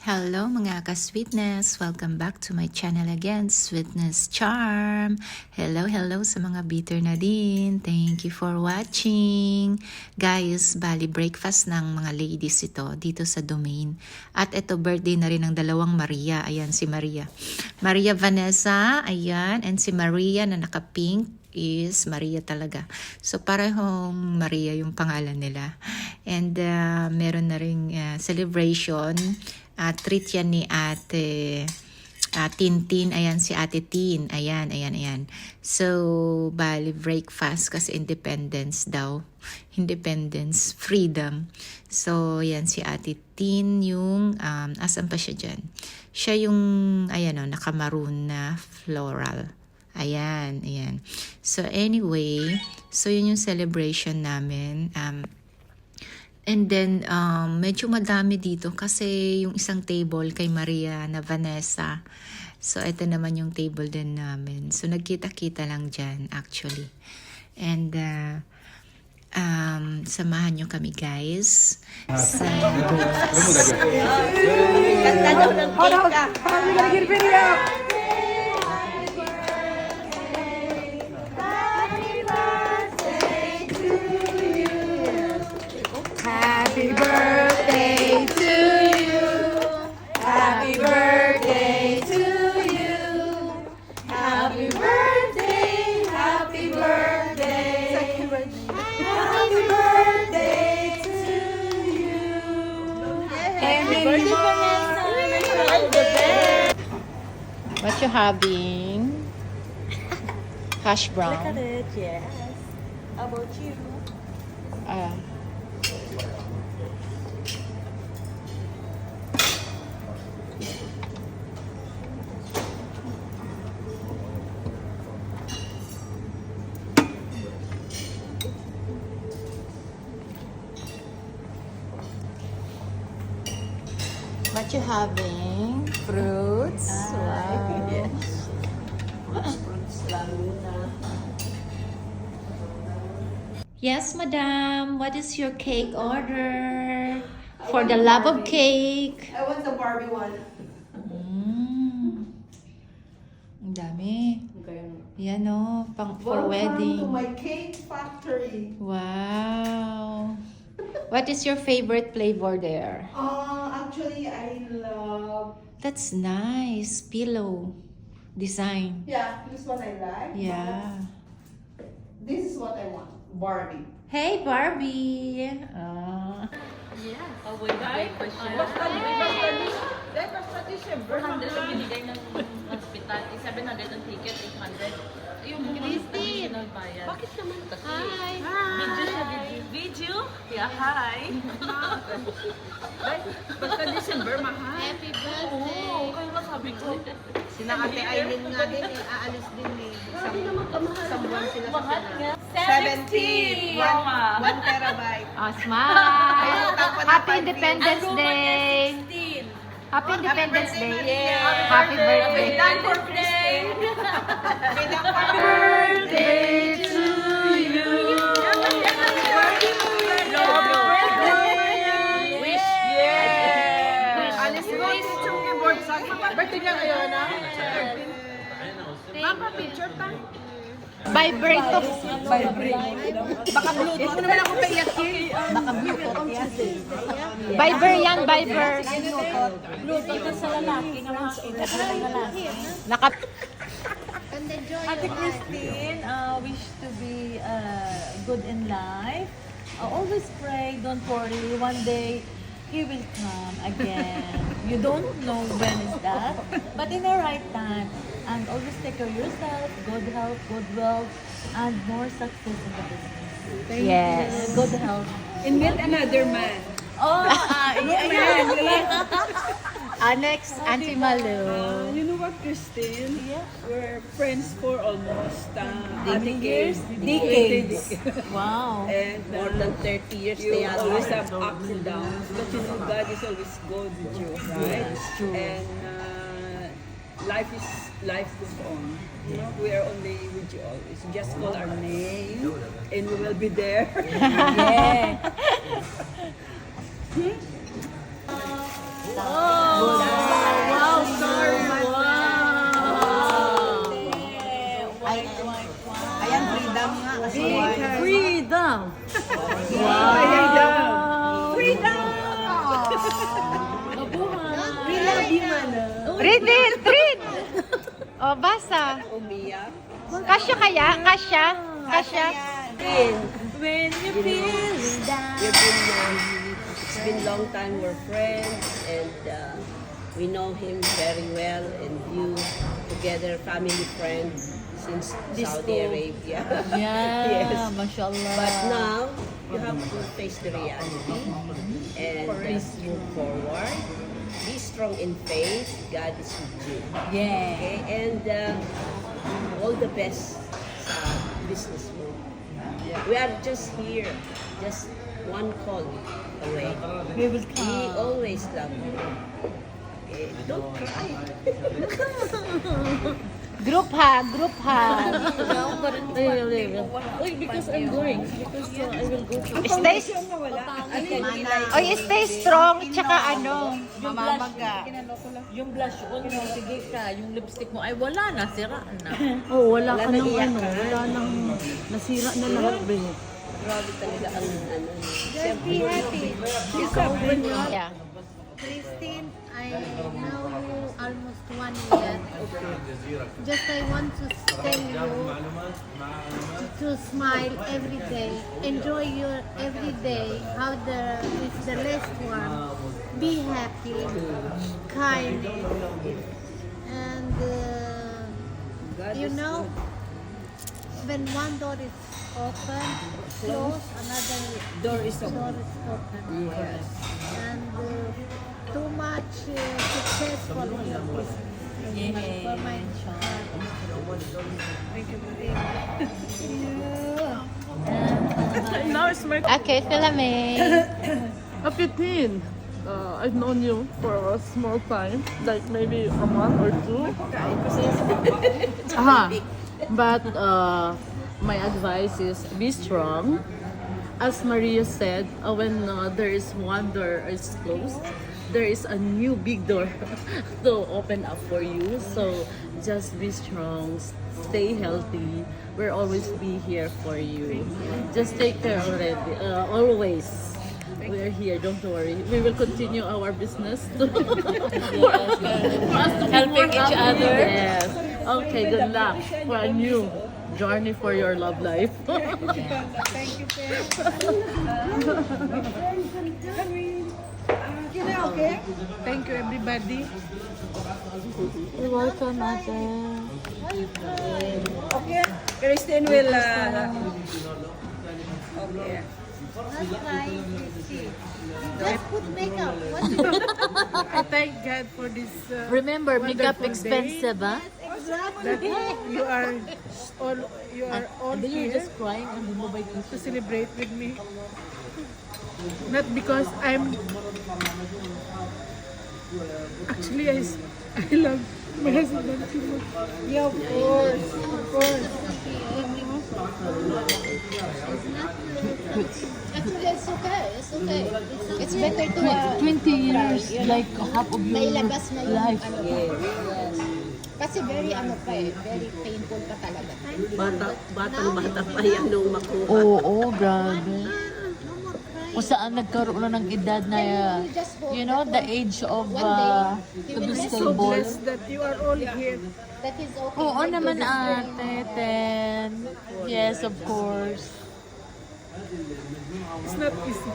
Hello mga ka-sweetness! Welcome back to my channel again, Sweetness Charm! Hello sa mga bitter na din! Thank you for watching! Guys, bali breakfast ng mga ladies ito dito sa Domain. At ito birthday na rin ng dalawang Maria. Ayan si Maria. Maria Vanessa, ayan. And si Maria na naka-pink is Maria talaga. So parehong Maria yung pangalan nila. And meron na ring celebration. Treat yan ni Ate Tintin. Ayan si Ate Tin. Ayan. So, bali breakfast kasi independence daw. Independence, freedom. So, yan si Ate Tin yung, asan pa siya dyan? Siya yung, ayan naka-maroon na floral. Ayan. So, anyway, so yun yung celebration namin. And then, medyo madami dito kasi yung isang table kay Maria na Vanessa. So, ito naman yung table din namin. So, nagkita-kita lang dyan actually. And, samahan nyo kami guys sa breakfast. Ganda daw ng cake ah. Happy birthday to you. Happy birthday to you. Happy birthday, happy birthday. Happy birthday to you. Happy birthday. What you having? Hash brown? Look at it, yes. How about you? What you having? Fruits? Wow. Yes. Yes, madam. What is your cake order? For the love of cake. I want the Barbie one. Ang dami. Yan o, for wedding. Welcome to my cake factory. Wow. What is your favorite flavor there? Actually, I love... That's nice. Pillow design. Yeah, this one I like. Yeah. But this is what I want. Barbie. Hey, Barbie. Away pa siya. Basta December, 100 ang binigay ng hospital. 700 ang ticket, 800. Yung additional bayad. Bakit naman kasi? Hi! Video siya, video? Yeah, hi! Basta December, mahal. Happy birthday! Oo, kaya nga sabi ko. Sina Ate Aileen nga din aalis din Isang buwan sila sa Mahal nga. 17! 1 terabyte. Smile. Tapos Happy na Independence Day. 16! Happy Independence Day. Yeah. Happy birthday. Done for Christine! Happy birthday to you. Wish! Yeah. Alis ko si Chung keyboard sa birthday niya ngayon na. Mama, picture pa. Vibrate of Baka Bluetooth. Ano naman ako paiyak here? Baka Bluetooth yan. Viber yan, Viber. Bluetooth sa lalaki. Naka Ate Christine, wish to be good in life. Always pray, don't worry. One day, He will come again. You don't know when is that, but in the right time. And always take care of yourself, good health, good wealth, and more success in the business. Yes. Good health. And meet another man. Oh, next, Auntie Malu. You know what, Christine? Yeah. We're friends for almost Decades. decades. Wow. And More than 30 years you they are always have ups and downs, but you know God is always good with you, right? true. And life goes on. You know, we are only with you always. Just call our name, and we will be there. Yeah. Wow, sorry. Ayan, freedom nga. Kasi Freedom! Read it! Read! O, basa. umiyak. Kasya kaya? Kasya? Kasya? When you feel down. It's been long time we're friends and we know him very well and you together family friends since Saudi Arabia. Yeah, Yes. mashallah. But now you have to face the reality and just move forward. Be strong in faith. God is with you. Yeah. Okay, and all the best sa business mo. We are just here, just one call away. We will We come. always love you. Okay, don't cry. Group hug, group hug. Because I'm going. Because I will go to Stay, oy, stay strong, tsaka ano. yung blush on mo, sige ka, yung lipstick mo, ay wala na, sira na. Oh, wala Wala nang iyak ka. wala nang nasira na lahat, be. Grabe talaga ang ano. Just be happy. Yeah. Christine, I know you almost 1 year. Just I want to tell you to smile every day. Enjoy your every day. How it's the last one. Be happy, kind, and you know when one door is open, close, another Door is open. door is open. And too much success for you. For my child. Thank you very much. Now it's my Okay, Philomene. Kapitin. I've known you for a small time, like maybe a month or two. But my advice is be strong. As Maria said, when there is one door is closed, there is a new big door to open up for you. So just be strong, stay healthy. We'll always be here for you. Just take care already, always. We're here, don't worry. We will continue our business. Helping each other. Yes. Okay, good luck for a new journey for your love life. Thank you everybody. You're welcome, Ate. Okay, Christine will okay. That's why just put makeup. What do I thank God for this. Remember, makeup Wonderful expensive, ah? You are all Then you're here just crying and then by to celebrate with me. Not because I'm actually I love my husband too much. Yeah, of course, of course. Actually, it's okay. It's okay. It's better to 20 years, like half of your mailabas mo yung life. ano pa. Yes. Kasi very ano pa eh, very painful pa talaga. Bata pa yan nung makuha. Oo, grabe. No more crying. Kung saan nagkaroon na ng edad na, You just hope you know, that the age of one day, to be he will So stable. blessed that you are all here. that is okay. Oo Like naman, this very- ate, Ten. Yes, of course. It's not easy.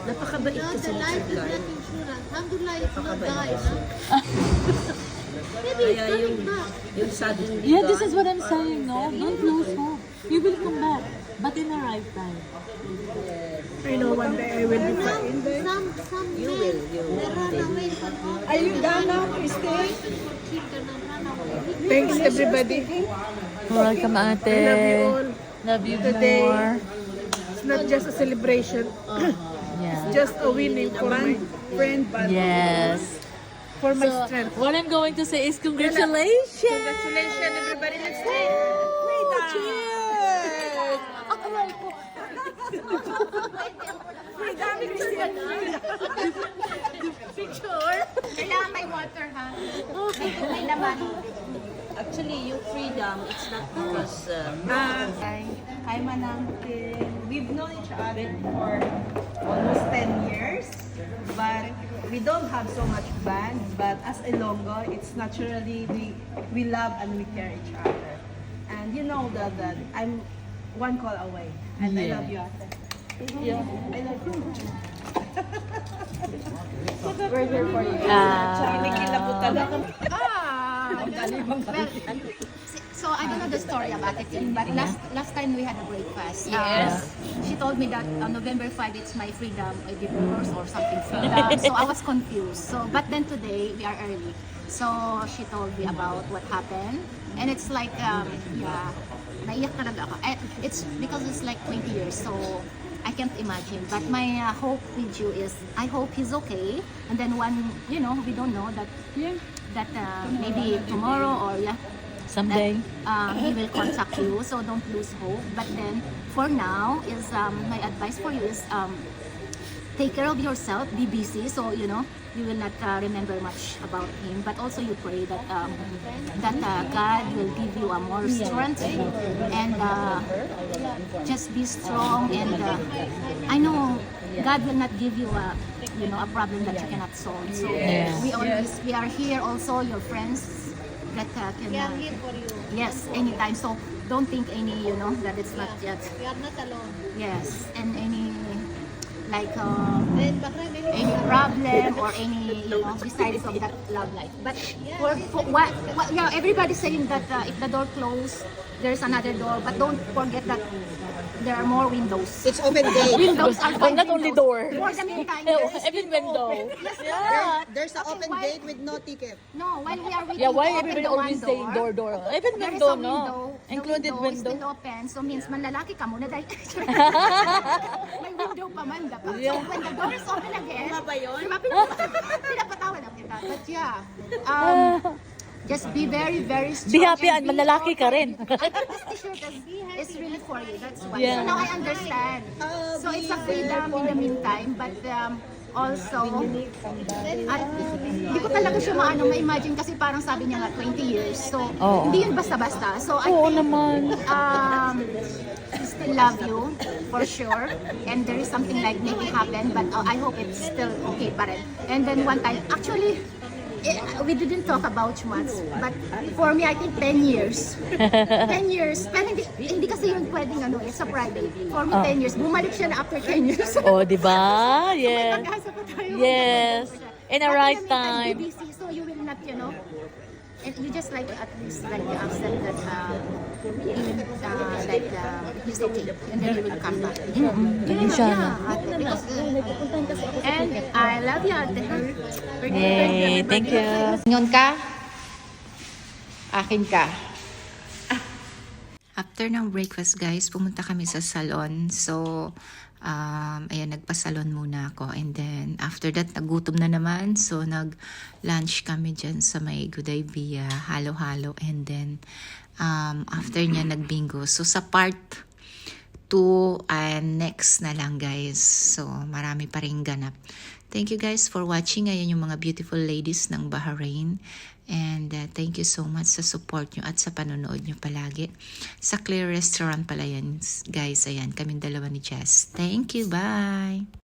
Napakabait No, kasi the ni life Sir is Carl. not insurance. Alhamdulillah, it's not die, no? Maybe it's Kaya yung, coming back. yung suddenly Yeah, this gone, is what I'm saying, no? Don't lose hope. You will come back, but in the right time. I know one day I will be fine. Some men, they run away from home. Are you done now, Christine? Children and run away. Thanks everybody. Welcome, ate. I love you all. Love you Today. more. It's not just a celebration. Yeah. Just a winning for my friend, Yes. for my So, strength. what I'm going to say is congratulations. Congratulations everybody. Let's Cheers! Aray ko. Kailangan may water, ha? May laman. Actually, yung freedom, it's not because Hi, Manang. We've known each other for almost 10 years, but we don't have so much bond. But as Ilonggo, it's naturally we love and we care each other. And you know that I'm one call away, and I love you, Ate. Yeah. I love you. We're here for you. So I don't know the story about it, but last time we had a breakfast. She told me that on November 5 it's my freedom divorce or something freedom. So I was confused. So but then today we are early. So she told me about what happened, and it's like naiyak talaga ako. It's because it's like 20 years. So I can't imagine. But my hope with you is I hope he's okay. And then one, we don't know that maybe tomorrow or Someday. that he will contact you. So don't lose hope. But then for now is my advice for you is take care of yourself. Be busy. So you will not remember much about him. But also you pray that God will give you a more strength and just be strong. And I know God will not give you a problem that you cannot solve. So we are here also, your friends that can. We are here for you. Yes, anytime. So don't think that it's not yet. We are not alone. Yes, and any like Then baka may any problem or any besides of that love life. But for what everybody's saying that if the door closed, there's another door. But don't forget that there are more windows. It's open day. Windows are But not only door. For the meantime, Even window. There's an open why- gate with no ticket. no, while we are waiting Yeah, why to open everybody the always one saying door? Even there is window, a window. no? The Included window is window. still open. So means manlalaki ka muna dahil may window pa man dapat. So when the door is open again, ba yun? diba, pinapatawa na kita. But just be very, very strong. Be happy and and manlalaki ka rin. I think this t-shirt is really for you. That's why. Yeah. So now I understand. So it's a freedom in the meantime, but also, hindi ko talaga siya ma-imagine kasi parang sabi niya nga 20 years. So, hindi yun basta-basta. So, I think, he still love you, for sure. And there is something like maybe happen, but I hope it's still okay pa rin. And then one time, actually, we didn't talk about much, but for me, I think 10 years. 10 years. Pero hindi kasi yun pwedeng it's a private. For me, 10 years. Bumalik siya na after 10 years. Oh, di ba? May Yes. pag-asa pa tayo. Yes. In the But right the meantime, time. be busy, so you will not, and you just like at least like accept that he's okay, and then he will come back. Inshallah. Ate, because, and I love you, Ate. Yay, thank you. Ngayon ka? Akin ka. After ng breakfast guys, pumunta kami sa salon. So, ayan, nagpasalon muna ako. And then, after that, nagutom na naman. So, nag-lunch kami dyan sa may Good Idea, halo-halo. And then, after niya, nag-bingo. So, sa part 2, next na lang guys. So, marami pa rin ganap. Thank you guys for watching. Ayan yung mga beautiful ladies ng Bahrain. And thank you so much sa support nyo at sa panonood nyo palagi. Sa Clear Restaurant pala yan guys. Ayan, kaming dalawa ni Jess. Thank you. Bye!